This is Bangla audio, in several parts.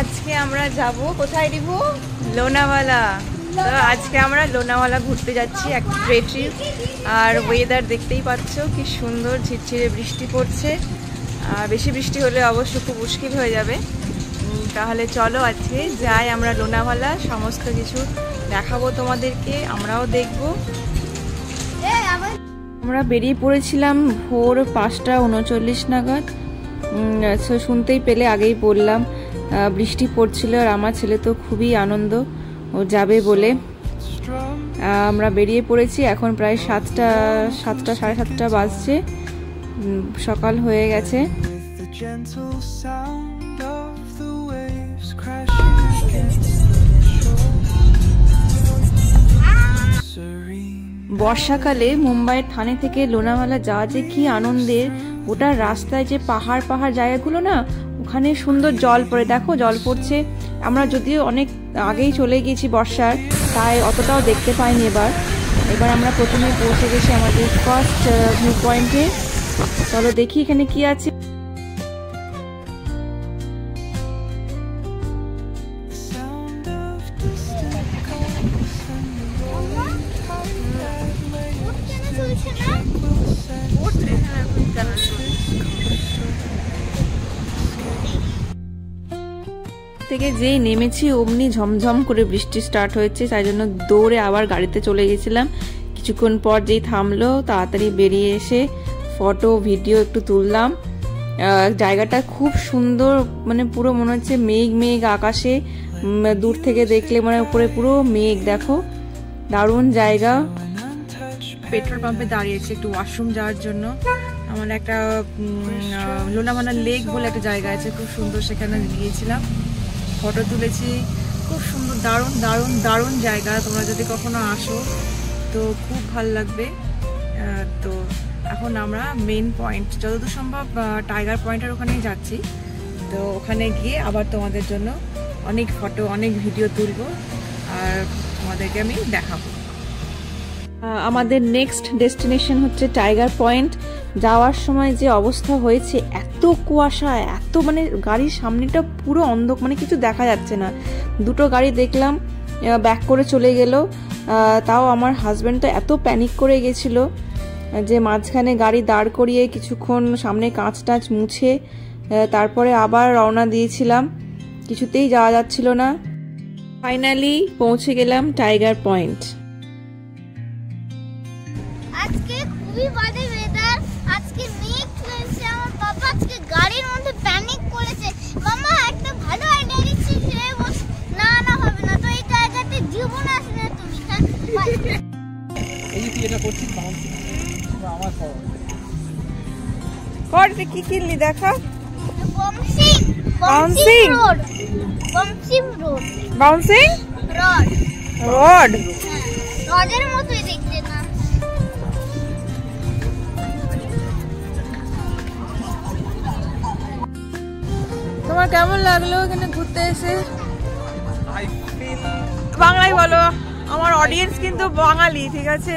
আজকে আমরা যাব কোথায় দিব? লোনাওয়ালা। তো আজকে আমরা লোনাওয়ালা ঘুরতে যাচ্ছি, এক ডে ট্রিপ। আর ওয়েদার দেখতেই পাচ্ছ কি সুন্দর, ঝিরঝিরে বৃষ্টি পড়ছে। বেশি বৃষ্টি হলে অবশ্য খুব মুশকিল হয়ে যাবে। তাহলে চলো আজকে যাই আমরা লোনাওয়ালা, সমস্ত কিছু দেখাবো তোমাদেরকে, আমরাও দেখবো। আমরা বেরিয়ে পড়েছিলাম ভোর 5টা 39 নাগাদ। শুনতেই পেলে আগেই বললাম বৃষ্টি পড়ছিল, আর আমার ছেলে তো খুবই আনন্দ ও যাবে বলে। আমরা বেরিয়ে পড়েছি, এখন প্রায় 7টা সাড়ে 7টা বাজছে, সকাল হয়ে গেছে। বর্ষাকালে মুম্বাইয়ের থানে থেকে লোনাওয়ালা যাওয়া যে কি আনন্দের। ওটা রাস্তায় যে পাহাড় জায়গাগুলো না, ওখানে সুন্দর জল পড়ে, দেখো জল পড়ছে। আমরা যদিও অনেক আগেই চলে গেছি বর্ষার, তাই অতটাও দেখতে পাইনি। এবার আমরা প্রথমে পৌঁছে গেছি আমাদের ফার্স্ট ভিউ পয়েন্টে। চলো দেখি এখানে কি আছে। থেকে যেই নেমেছি অমনি ঝমঝম করে বৃষ্টি স্টার্ট হয়েছে, তাই জন্য দৌড়ে আবার গাড়িতে চলে গেছিলাম। কিছুক্ষণ পর যেই থামলো তাড়াতাড়ি বেরিয়ে এসে ফটো ভিডিও একটু তুললাম। জায়গাটা খুব সুন্দর, মানে পুরো মনে হচ্ছে মেঘ আকাশে, দূর থেকে দেখলে মানে উপরে পুরো মেঘ। দেখো দারুণ জায়গা। পেট্রোল পাম্পে দাঁড়িয়েছি একটু ওয়াশরুম যাওয়ার জন্য। আমার একটা লোনাওয়ালা লেক বলে একটা জায়গা আছে, খুব সুন্দর, সেখানে গিয়েছিলাম, ফটো তুলেছি। খুব সুন্দর, দারুণ জায়গা। তোমরা যদি কখনো আসো তো খুব ভালো লাগবে। তো এখন আমরা মেন পয়েন্ট, যতদূর সম্ভব টাইগার পয়েন্টের ওখানেই যাচ্ছি। তো ওখানে গিয়ে আবার তোমাদের জন্য অনেক ফটো, অনেক ভিডিও তুলবো, আর তোমাদেরকে আমি দেখাবো। আমাদের নেক্সট ডেস্টিনেশন হচ্ছে টাইগার পয়েন্ট। যাওয়ার সময় যে অবস্থা হয়েছে, এত কুয়াশা, এত মানে গাড়ির সামনেটা পুরো মানে কিছু দেখা যাচ্ছে না। দুটো গাড়ি দেখলাম ব্যাক করে চলে গেল। তাও আমার হাজব্যান্ড তো এত প্যানিক করে গেছিল যে মাঝখানে গাড়ি দাঁড় করিয়ে কিছুক্ষণ সামনে কাঁচ টাচ মুছে তারপরে আবার রওনা দিয়েছিলাম। কিছুতেই যাওয়া যাচ্ছিল না। ফাইনালি পৌঁছে গেলাম টাইগার পয়েন্ট। আজকে খুবই বাজে ওয়েদার, আজকে মেঘ হয়েছে। আমার বাবা আজকে গাড়ির মধ্যে প্যানিক করেছে। মামা একটা ভালো আইডিয়া দিচ্ছি, সে বলছে না হবে না, তো এই জায়গাতে জীবন আসবে না তুমি। এই কি এটা করছিস আমার কর কি কিনলি দেখা? বাউন্সিং রড রডের মতোই দেখতে না? তোমার কেমন লাগলো এখানে ঘুরতে এসে? বাংলায় বলো, আমার অডিয়েন্স কিন্তু বাঙালি, ঠিক আছে?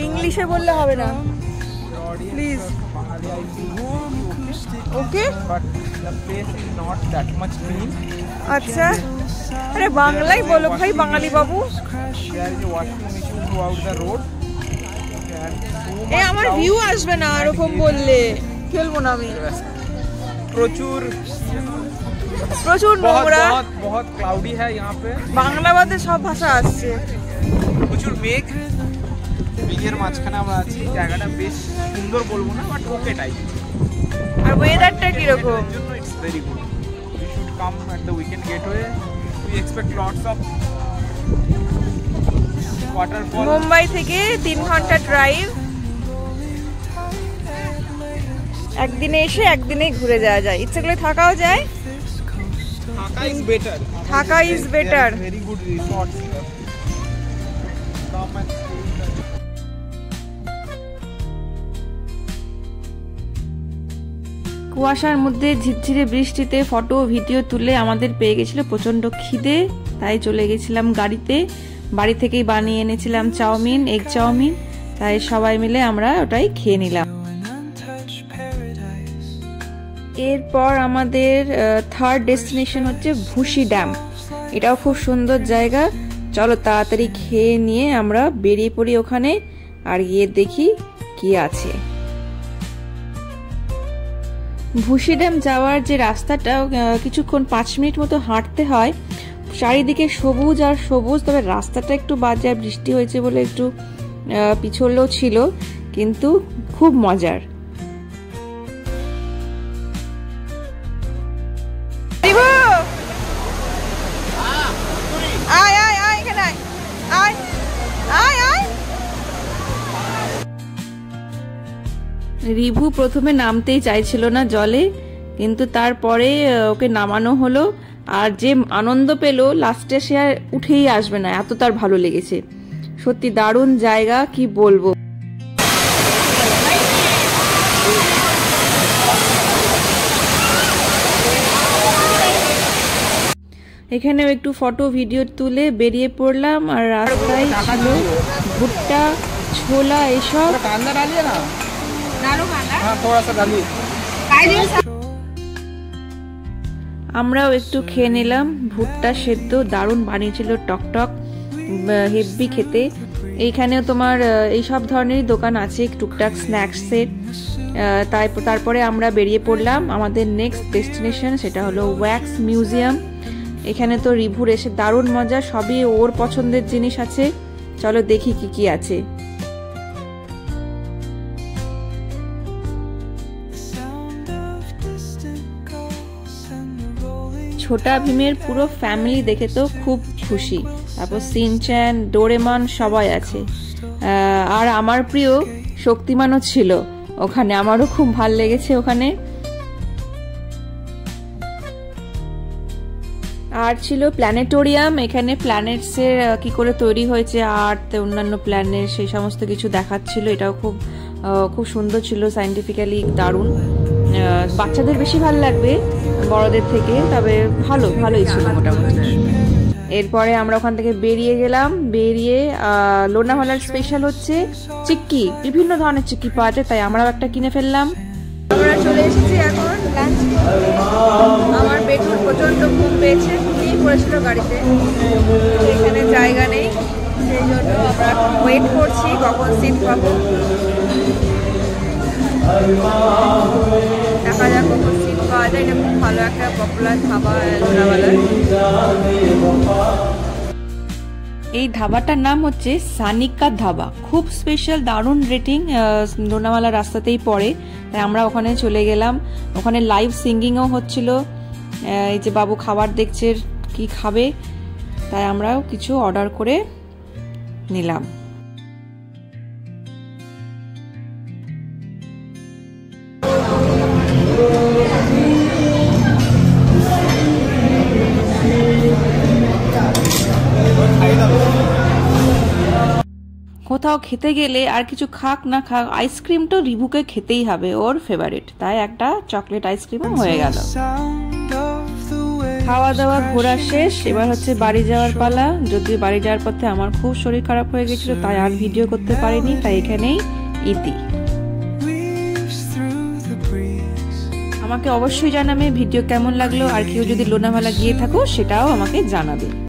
ইংলিশে বললে হবে না প্লিজ। ওকে, আচ্ছা, আরে বাংলায় বলো ভাই, বাঙালি বাবু। এ আমার ভিউ আসবে না এরকম বললে, খেলবো না আমি। প্রচুর নোংরা, बहुत क्लाउडी है यहाँ पे। বাংলা বাদে সব ভাষা আসছে। প্রচুর মেঘ, মেঘের মাঝখানে আমরা আছি। জায়গাটা বেশ সুন্দর বলবো না, বাট ওকে টাইপ। আর ওয়েদারটা কি রকম? It's very good. We should come at the weekend getaway. We expect lots of waterfall. Mumbai থেকে 3 ঘন্টা ড্রাইভ। একদিনে এসে একদিনেই ঘুরে যাওয়া যায়, ইচ্ছে করলে থাকাও যায়। থাকা is better. Very good resorts. কুয়াশার মধ্যে ঝিরঝিরে বৃষ্টিতে ফটো ভিডিও তুলে আমাদের পেয়ে গেছিল প্রচন্ড খিদে, তাই চলে গেছিলাম গাড়িতে। বাড়ি থেকেই বানিয়ে এনেছিলাম চাউমিন, এগ চাউমিন, তাই সবাই মিলে আমরা ওটাই খেয়ে নিলাম। এরপর আমাদের থার্ড ডেস্টিনেশন হচ্ছে ভুসি ড্যাম। এটাও খুব সুন্দর জায়গা। চলো তাড়াতাড়ি খেয়ে নিয়ে আমরা বেরিয়ে পড়ি ওখানে, আর গিয়ে দেখি কি আছে। ভুসি ড্যাম যাওয়ার যে রাস্তাটা কিছুক্ষণ 5 মিনিট মতো হাঁটতে হয়। চারিদিকে সবুজ আর সবুজ, তবে রাস্তাটা একটু বাজে, বৃষ্টি হয়েছে বলে একটু পিছলেও ছিল, কিন্তু খুব মজার। রিভু প্রথমে নামতেই চাইছিল না জলে, কিন্তু তারপরে ওকে নামানো হলো, আর যে আনন্দ পেল লাস্টে সে আর উঠেই আসবে না, এত তার ভালো লেগেছে। সত্যি দারুণ জায়গা, কি বলবো। এখানেও একটু ফটো ভিডিও তুলে বেরিয়ে পড়লাম, আর রাস্তায় ছিল ভুট্টা, ছোলা, এসব। আমরাও একটু খেয়ে নিলাম। ভুট্টা সেদ্ধ দারুণ বানিয়েছিল, টকটক, হেভি খেতে। এইখানেও তোমার এই সব ধরনেরই দোকান আছে, টুকটাক স্ন্যাক্সের। তারপরে আমরা বেরিয়ে পড়লাম আমাদের নেক্সট ডেস্টিনেশন, সেটা হলো ওয়্যাক্স মিউজিয়াম। এখানে তো রিভুর এসে দারুণ মজা, সবই ওর পছন্দের জিনিস আছে। চলো দেখি কি কি আছে। ছোটা ভীমের পুরো ফ্যামিলি দেখে তো খুব খুশি। তারপর সিনচ্যান, ডোরেমন সবাই আছে। আর আমার প্রিয় শক্তিমানও ছিল ওখানে, আমারও খুব ভাল লেগেছে ওখানে। আর ছিল প্ল্যানেটোরিয়াম, এখানে প্ল্যানেটসের কি করে তৈরি হয়েছে, আর্থ, অন্যান্য প্ল্যানেট, সেই সমস্ত কিছু দেখাচ্ছিল। এটাও খুব সুন্দর ছিল, সায়েন্টিফিক্যালি দারুণ। বাচ্চাদের বেশি ভালো লাগবে বড়দের থেকে, তবে ভালোই ছিল মোটামুটি। এরপরে আমরা ওখান থেকে বেরিয়ে গেলাম। বেরিয়ে লোনাভালার স্পেশাল হচ্ছে চিক্কি, বিভিন্ন ধরনের চিক্কি পাওয়া যায়, তাই আমরাও একটা কিনে ফেললাম। আমরা চলে এসেছি এখন লাঞ্চ। আমার বেটুর প্রচন্ড ঘুম পেয়েছে, ঘুমিয়ে পড়েছিল গাড়িতে, এখানে জায়গা নেই, সেই জন্য আমরা ওয়েট করছি কখন সিট পাবো। দেখা যাক কখন সিট পাওয়া যায়। এটা খুব ভালো একটা পপুলার ধাবা লোনাভালার। এই ধাবাটার নাম হচ্ছে সানিকা ধাবা, খুব স্পেশাল, দারুণ রেটিং, লোনাভালা রাস্তাতেই পড়ে, তাই আমরা ওখানে চলে গেলাম। ওখানে লাইভ সিঙ্গিংও হচ্ছিল। এই যে বাবু খাবার দেখছে কি খাবে, তাই আমরাও কিছু অর্ডার করে নিলাম। কোথাও খেতে গেলে আর কিছু খাক না খাক, আইসক্রিমটা রিভুকে খেতেই হবে, ওর ফেভারিট, তাই একটা চকলেট আইসক্রিমও হয়ে গেল। খাওয়া দাওয়া ঘোরা শেষ, এবার হচ্ছে বাড়ি যাওয়ার পালা। যদিও বাড়ি যাওয়ার পথে আমার খুব শরীর খারাপ হয়ে গেছিল, তাই আর ভিডিও করতে পারিনি, তাই এখানেই ইতি। আমাকে অবশ্যই জানাবে ভিডিও কেমন লাগলো, আর কেউ যদি লোনাভালা গিয়ে থাকো সেটাও আমাকে জানাবে।